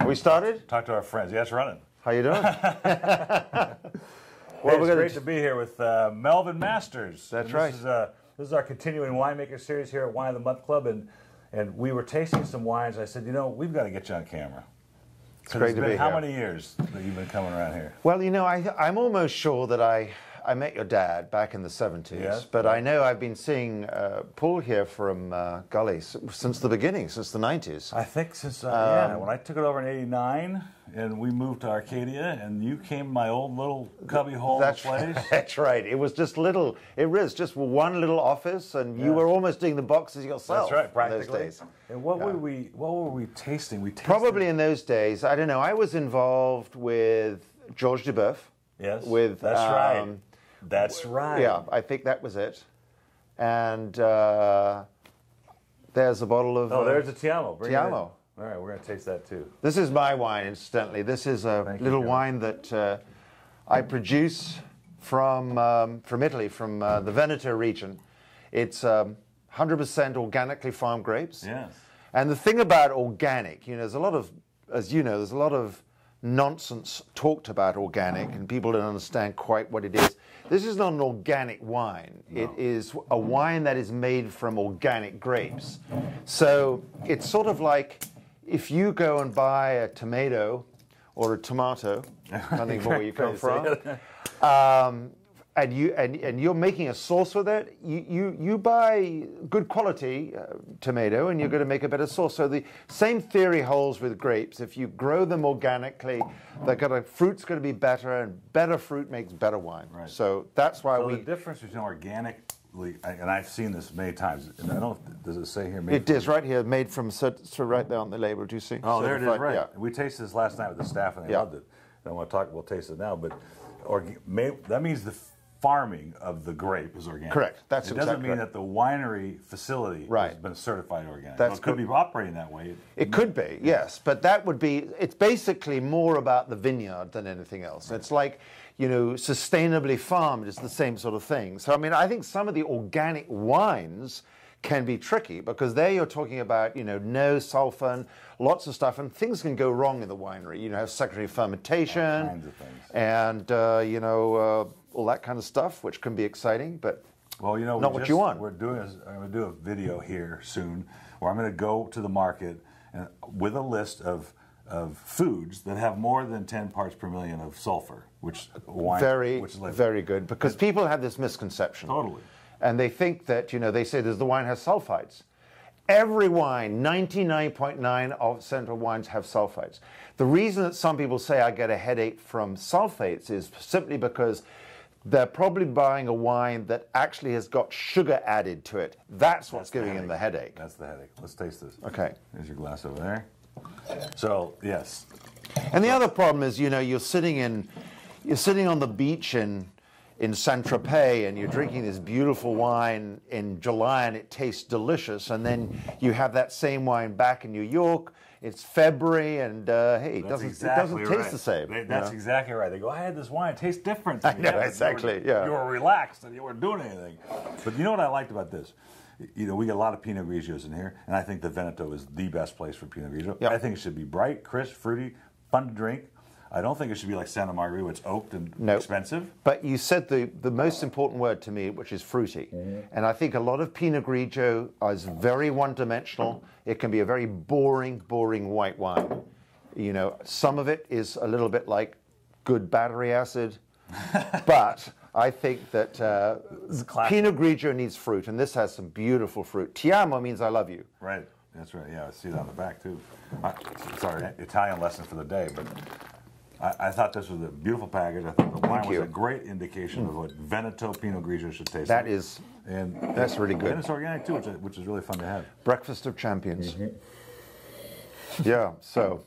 We started? Talk to our friends. Yeah, it's running. How you doing? Well, it's great to be here with Melvin Masters. That's right. This is our continuing winemaker series here at Wine of the Month Club, and we were tasting some wines. I said, you know, we've got to get you on camera. It's great to be here. How many years that you've been coming around here? Well, you know, I'm almost sure that I met your dad back in the 70s, yes, but I know I've been seeing Paul here from Gully since the beginning, since the 90s. I think since, yeah, when I took it over in '89 and we moved to Arcadia and you came to my old little cubby hole place. That's right. It was just little, it was just one little office and you were almost doing the boxes yourself. That's right, practically. In those days. And what were we tasting? We tasted probably in those days, I don't know, I was involved with Georges Duboeuf. Yes, with, that's right. That's right. Yeah, I think that was it. And there's a bottle of... Oh, there's a Tiamo. Tiamo. All right, we're going to taste that too. This is my wine, incidentally. This is a little wine that I produce from Italy, from the Veneto region. It's 100% organically farmed grapes. Yes. And the thing about organic, you know, there's a lot of, as you know, there's a lot of nonsense talked about organic, and people don't understand quite what it is. This is not an organic wine. No. It is a wine that is made from organic grapes. So it's sort of like if you go and buy a tomato or a tomato, depending on where you come from, and you're making a sauce with it, you buy good quality tomato and you're going to make a better sauce. So the same theory holds with grapes. If you grow them organically, fruit's going to be better, and better fruit makes better wine. Right. So that's why the difference between organically, and I've seen this many times, and I don't, does it say here? It is right here, made from, so right there on the label, do you see? Oh, there it is, right. Yeah. We tasted this last night with the staff and they loved it. I don't want to talk, we'll taste it now, but that means the farming of the grape is organic. Correct. That's exactly. It doesn't mean that the winery facility has been certified organic. It could be operating that way. It could be, yes, but that would be. It's basically more about the vineyard than anything else. Right. It's like, you know, sustainably farmed is the same sort of thing. So I mean, I think some of the organic wines can be tricky because there you're talking about, you know, no sulfur and lots of stuff, and things can go wrong in the winery. You know, have secondary fermentation, all kinds of things, and you know. All that kind of stuff, which can be exciting, but well, you know, not what you want. I'm going to do a video here soon where I'm going to go to the market with a list of foods that have more than 10 parts per million of sulfur, which wine, very good, because people have this misconception. Totally. And they think that, you know, they say the wine has sulfites. Every wine, 99.9% of wines have sulfites. The reason that some people say I get a headache from sulfates is simply because they're probably buying a wine that actually has got sugar added to it. That's what's giving them the headache. That's the headache. Let's taste this. Okay. There's your glass over there. So, yes. And the other problem is, you know, you're sitting on the beach in Saint-Tropez and you're drinking this beautiful wine in July and it tastes delicious, and then you have that same wine back in New York. It's February, and hey, it doesn't taste the same. That's exactly right. They go, I had this wine, it tastes different. I know, exactly, yeah. You were relaxed and you weren't doing anything. But you know what I liked about this? You know, we get a lot of Pinot Grigios in here, and I think the Veneto is the best place for Pinot Grigio. Yep. I think it should be bright, crisp, fruity, fun to drink. I don't think it should be like Santa Margherita, where it's oaked and expensive. But you said the most important word to me, which is fruity. Mm-hmm. And I think a lot of Pinot Grigio is very one-dimensional. It can be a very boring white wine. You know, some of it is a little bit like good battery acid. But I think that Pinot Grigio needs fruit, and this has some beautiful fruit. Tiamo means I love you. Right. That's right. Yeah, I see it on the back, too. Sorry, Italian lesson for the day, but I thought this was a beautiful package. I thought the wine was a great indication of what Veneto Pinot Grigio should taste like. That's really good. And it's organic too, which is really fun to have. Breakfast of champions. Mm-hmm. Yeah, so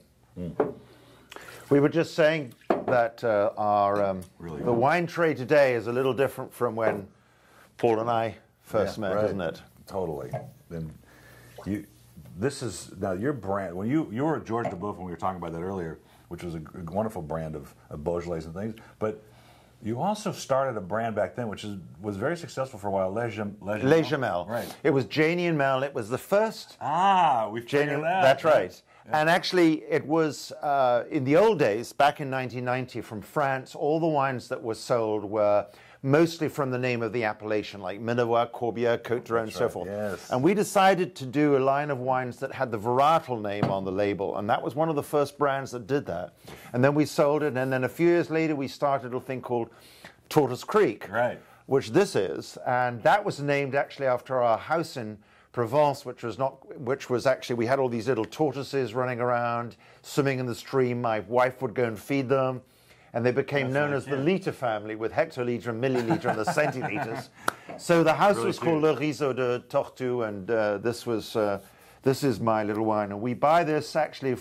we were just saying that the wine tray today is a little different from when Paul and I first met, isn't it? Totally. Then this is now your brand. When you were at Georges Duboeuf when we were talking about that earlier, which was a wonderful brand of Beaujolais and things. But you also started a brand back then, which was very successful for a while, Les Gemelles. Right. It was Janie and Mel. It was the first. We've figured that. That's right. And actually, it was in the old days, back in 1990, from France, all the wines that were sold were mostly from the name of the appellation, like Minervois, Corbière, Côte d'Or, and so forth. Yes. And we decided to do a line of wines that had the varietal name on the label, and that was one of the first brands that did that. And then we sold it, and then a few years later, we started a thing called Tortoise Creek, right, which this is, and that was named actually after our house in Provence, which was actually, we had all these little tortoises running around, swimming in the stream. My wife would go and feed them. And they became known as the litre family, with hectolitre and milliliter and the centiliters. So the house was called Le Riso de Tortue, and this is my little wine. And we buy this actually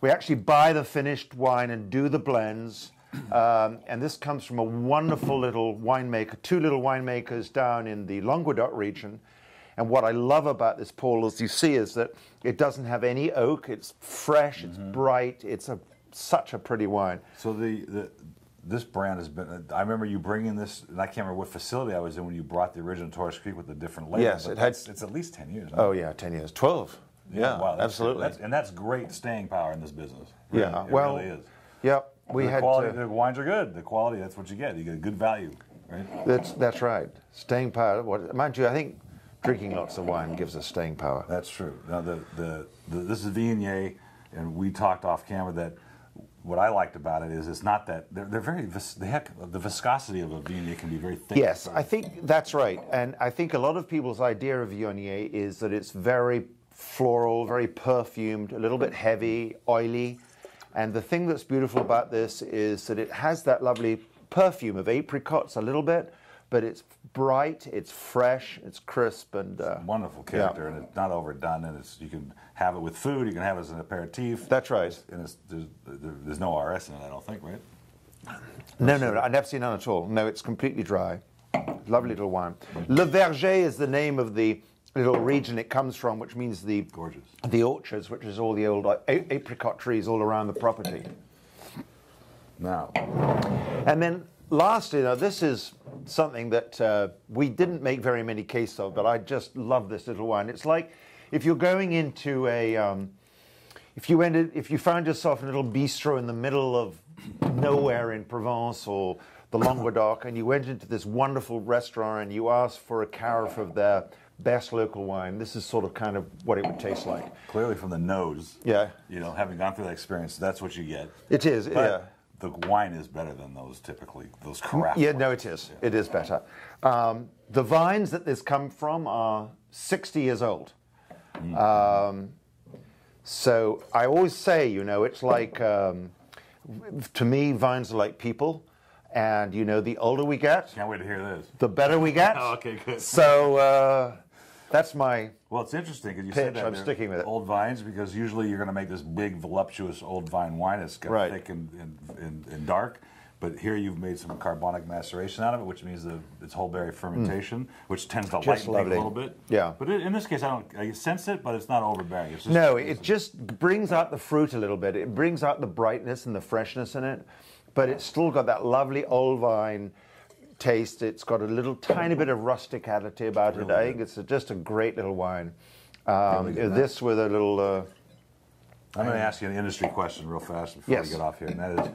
we actually buy the finished wine and do the blends. And this comes from a wonderful little winemaker, two little winemakers down in the Languedoc region. And what I love about this, Paul, as you see, is that it doesn't have any oak. It's fresh, it's bright, it's such a pretty wine. So this brand has been, I remember you bringing this, and I can't remember what facility I was in when you brought the original Tortoise Creek with the different label. Yes, it's at least 10 years. Oh yeah, 10 years, 12. Yeah, wow, absolutely. That's great staying power in this business. Really, yeah, well, it really is. Yep, the wines are good. The quality, that's what you get. You get a good value, right? That's right. Staying power. Mind you, I think drinking lots of wine gives us staying power. That's true. Now this is Viognier, and we talked off camera that what I liked about it is it's not that they're very the viscosity of a Viognier can be very thick. Yes, I think that's right, and I think a lot of people's idea of Viognier is that it's very floral, very perfumed, a little bit heavy, oily, and the thing that's beautiful about this is that it has that lovely perfume of apricots a little bit, but it's bright, it's fresh, it's crisp, and wonderful character, and it's not overdone, and you can have it with food, you can have it as an aperitif. That's right. And there's no RS in it, I don't think, right? No, I've never seen none at all. No, it's completely dry. Lovely little wine. Le Verger is the name of the little region it comes from, which means the orchards, which is all the old apricot trees all around the property. Now, and then lastly, now this is something that we didn't make very many cases of, but I just love this little wine. It's like if you're going into if you found yourself in a little bistro in the middle of nowhere in Provence or the Languedoc, and you went into this wonderful restaurant and you asked for a carafe of their best local wine, this is sort of kind of what it would taste like. Clearly from the nose, yeah. You know, having gone through that experience, that's what you get. It is, but yeah. The wine is better than those typically, those carafe. Yeah, no, it is. Yeah. It is better. The vines that this come from are 60 years old. So I always say, you know, it's like, to me, vines are like people. And, you know, the older we get, can't wait to hear this, the better we get. Oh, okay, good. So that's my Well, it's interesting because you pitch. said that I'm sticking with it. Old vines, because usually you're going to make this big, voluptuous old vine wine. It's got thick and dark. But here you've made some carbonic maceration out of it, which means it's whole berry fermentation, which tends to lighten things a little bit. Yeah. But in this case, I sense it, but it's not overbearing. It's just, no, it just brings out the fruit a little bit. It brings out the brightness and the freshness in it. But it's still got that lovely old vine taste. It's got a little tiny bit of rusticality about it. I think it's just a great little wine. This with a little... I'm going to ask you an industry question real fast before we get off here. And that is,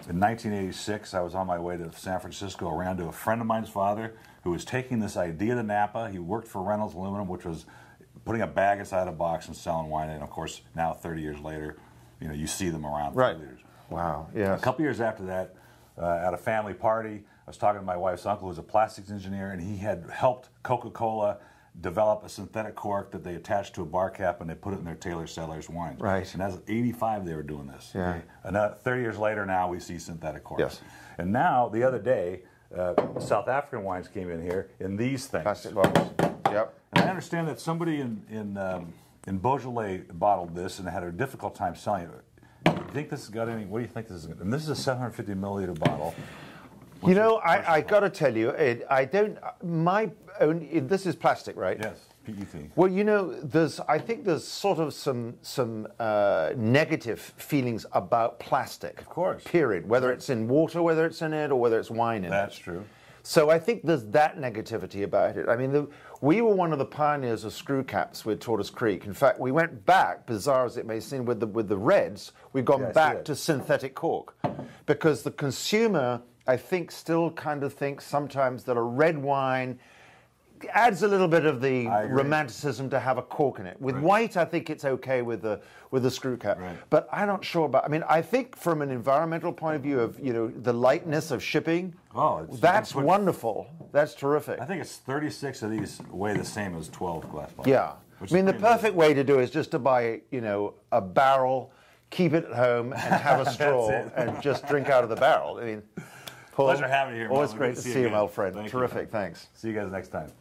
in 1986, I was on my way to San Francisco, ran to a friend of mine's father who was taking this idea to Napa. He worked for Reynolds Aluminum, which was putting a bag inside a box and selling wine. And, of course, now 30 years later, you know, you see them around for liters. Wow, yeah. A couple years after that, at a family party, I was talking to my wife's uncle, who's a plastics engineer, and he had helped Coca-Cola develop a synthetic cork that they attached to a bar cap, and they put it in their Taylor Cellars wines. Right. And that's 85 they were doing this. Yeah. Okay? And 30 years later now, we see synthetic corks. Yes. And now, the other day, South African wines came in here in these things. Plastic bottles. Yep. And I understand that somebody in Beaujolais bottled this and had a difficult time selling it. Do you think this has got any? What do you think this is? And this is a 750 milliliter bottle. You know, I got to tell you, I don't. My own. This is plastic, right? Yes, PET. Well, you know, I think there's sort of some negative feelings about plastic. Of course. Period. Whether it's in water, whether it's in it, or whether it's wine in it. That's true. So I think there's that negativity about it. I mean, We were one of the pioneers of screw caps with Tortoise Creek. In fact, we went back, bizarre as it may seem, with the reds. We've gone back to synthetic cork because the consumer, I think, still kind of thinks sometimes that a red wine adds a little bit of the romanticism to have a cork in it. With white, I think it's okay with the screw cap. Right. But I'm not sure about. I mean, I think from an environmental point of view of the lightness of shipping. Oh, that's wonderful. That's terrific. I think it's 36 of these weigh the same as 12 glass bottles. Yeah. I mean, the perfect way to do it is just to buy a barrel, keep it at home, and have a straw and just drink out of the barrel. I mean, Paul, pleasure having you here. Always great to see you, my old friend. Terrific. Thanks. See you guys next time.